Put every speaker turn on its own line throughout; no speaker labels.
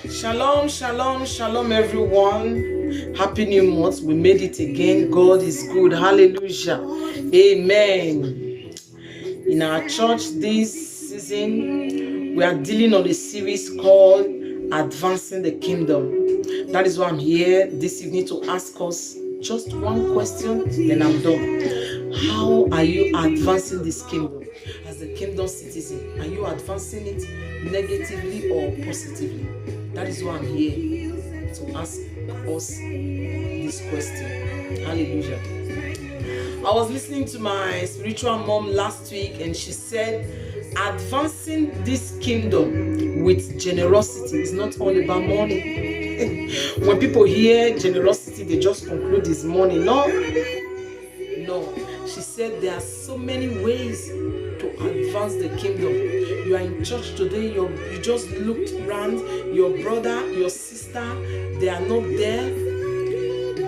Shalom, shalom, shalom, everyone. Happy New Month. We made it again. God is good. Hallelujah. Amen. In our church this season, we are dealing on a series called Advancing the Kingdom. That is why I'm here this evening to ask us just one question, then I'm done. How are you advancing this kingdom as a kingdom citizen? Are you advancing it negatively or positively? That is why I'm here to ask us this question. Hallelujah. I was listening to my spiritual mom last week and she said, advancing this kingdom with generosity is not all about money. When people hear generosity, they just conclude it's money. No. She said there are so many ways to advance the kingdom. You are in church today, you just looked around, your brother, your sister, they are not there.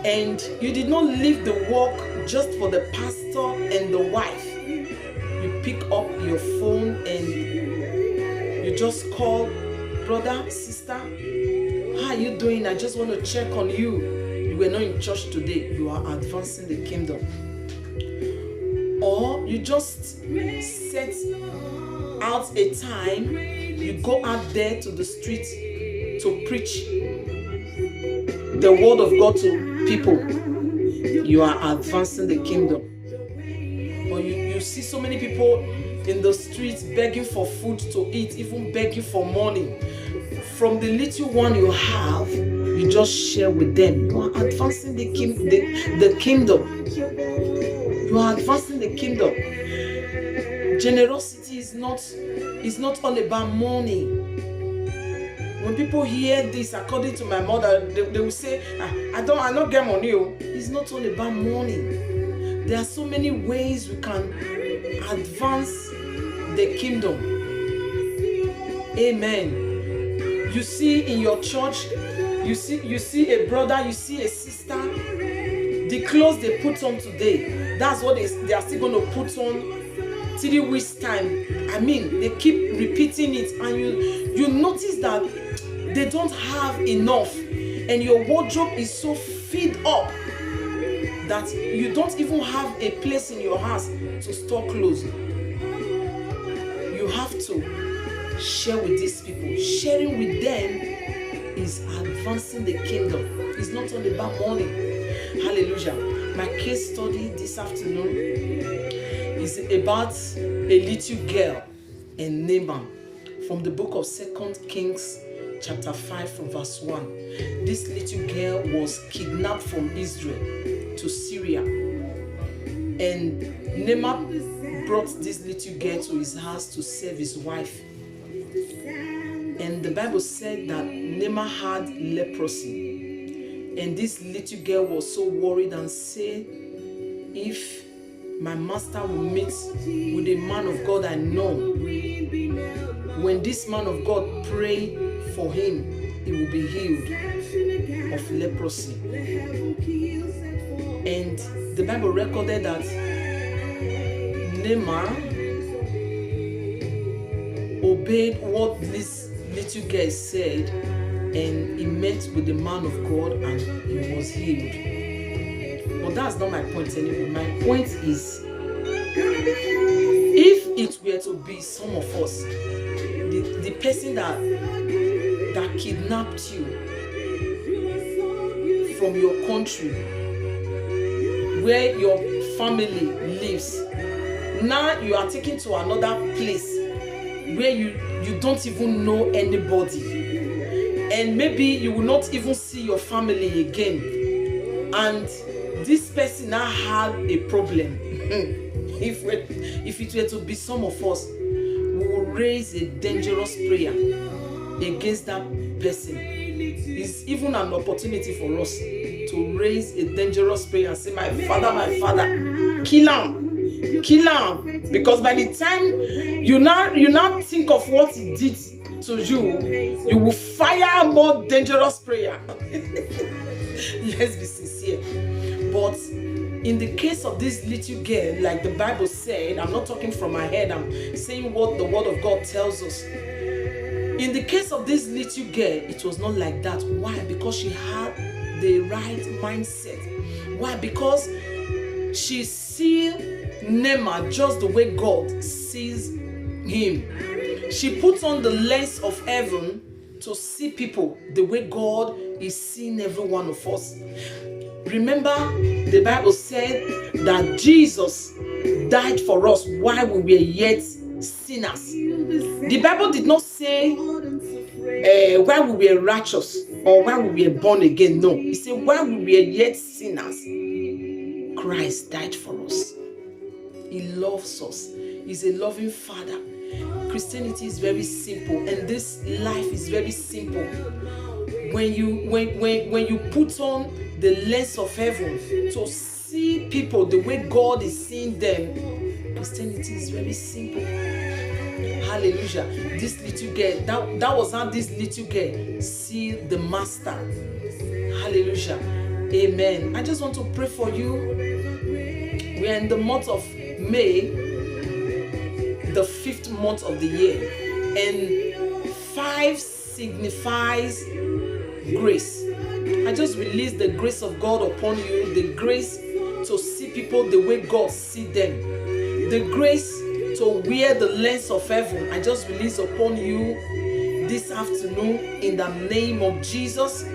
And you did not leave the work just for the pastor and the wife. You pick up your phone and you just call, brother, sister, how are you doing? I just want to check on you. You were not in church today. You are advancing the kingdom. Or you just set out a time, you go out there to the street to preach the word of God to people. You are advancing the kingdom. Or you see so many people in the streets begging for food to eat, even begging for money. From the little one you have, you just share with them. You are advancing the kingdom. You are advancing the kingdom. Generosity is not all about money. When people hear this, according to my mother, they will say, I don't get money. It's not all about money. There are so many ways we can advance the kingdom. Amen. You see in your church, you see a brother, you see a sister, the clothes they put on today, that's what they are still going to put on 3 weeks time. I mean, they keep repeating it, and you notice that they don't have enough, and your wardrobe is so filled up that you don't even have a place in your house to store clothes. You have to share with these people. Sharing with them is advancing the kingdom. It's not all about money. Hallelujah. My case study this afternoon is about a little girl and Naaman from the book of 2 Kings chapter 5 from verse 1. This little girl was kidnapped from Israel to Syria, and Naaman brought this little girl to his house to serve his wife. And the Bible said that Naaman had leprosy, and this little girl was so worried and said, if my master will meet with a man of God I know, when this man of God pray for him, he will be healed of leprosy. And the Bible recorded that Naaman obeyed what this little girl said, and he met with the man of God and he was healed. But that's not my point anymore. My point is, if it were to be some of us, the person that kidnapped you from your country, where your family lives, now you are taken to another place where you don't even know anybody, and maybe you will not even see your family again, and this person now had a problem. If it were to be some of us, we will raise a dangerous prayer against that person. It's even an opportunity for us to raise a dangerous prayer and say, my father, kill him. Because by the time you now think of what he did to you, you will fire more dangerous prayer. Let's be sincere. But in the case of this little girl, like the Bible said, I'm not talking from my head, I'm saying what the word of God tells us. In the case of this little girl, it was not like that. Why? Because she had the right mindset. Why? Because she sees Naaman just the way God sees him. She puts on the lens of heaven to see people the way God is seeing every one of us. Remember, the Bible said that Jesus died for us while we were yet sinners. The Bible did not say while we were righteous or while we were born again. No, it said while we were yet sinners, Christ died for us. He loves us. He's a loving Father. Christianity is very simple, and this life is very simple. When you put on the lens of heaven to see people the way God is seeing them, Christianity is very simple. Hallelujah. This little girl, that was how this little girl see the Master. Hallelujah. Amen. I just want to pray for you. We are in the month of May, the 5th month of the year, and 5 signifies grace. I just release the grace of God upon you, the grace to see people the way God sees them, the grace to wear the lens of heaven. I just release upon you this afternoon in the name of Jesus.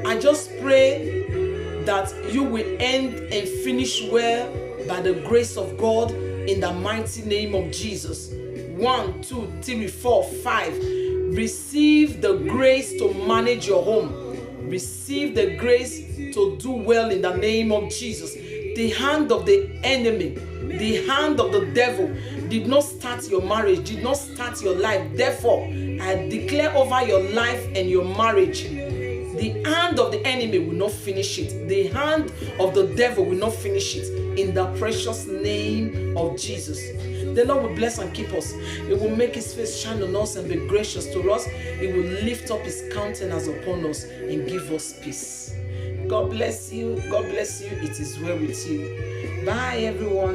I just pray that you will end and finish well by the grace of God in the mighty name of Jesus. 1, 2, 3, 4, 5. Receive the grace to manage your home. Receive the grace to do well in the name of Jesus. The hand of the enemy, the hand of the devil did not start your marriage, did not start your life. Therefore, I declare over your life and your marriage, the hand of the enemy will not finish it. The hand of the devil will not finish it. In the precious name of Jesus. The Lord will bless and keep us. He will make his face shine on us and be gracious to us. He will lift up his countenance upon us and give us peace. God bless you. God bless you. It is well with you. Bye, everyone.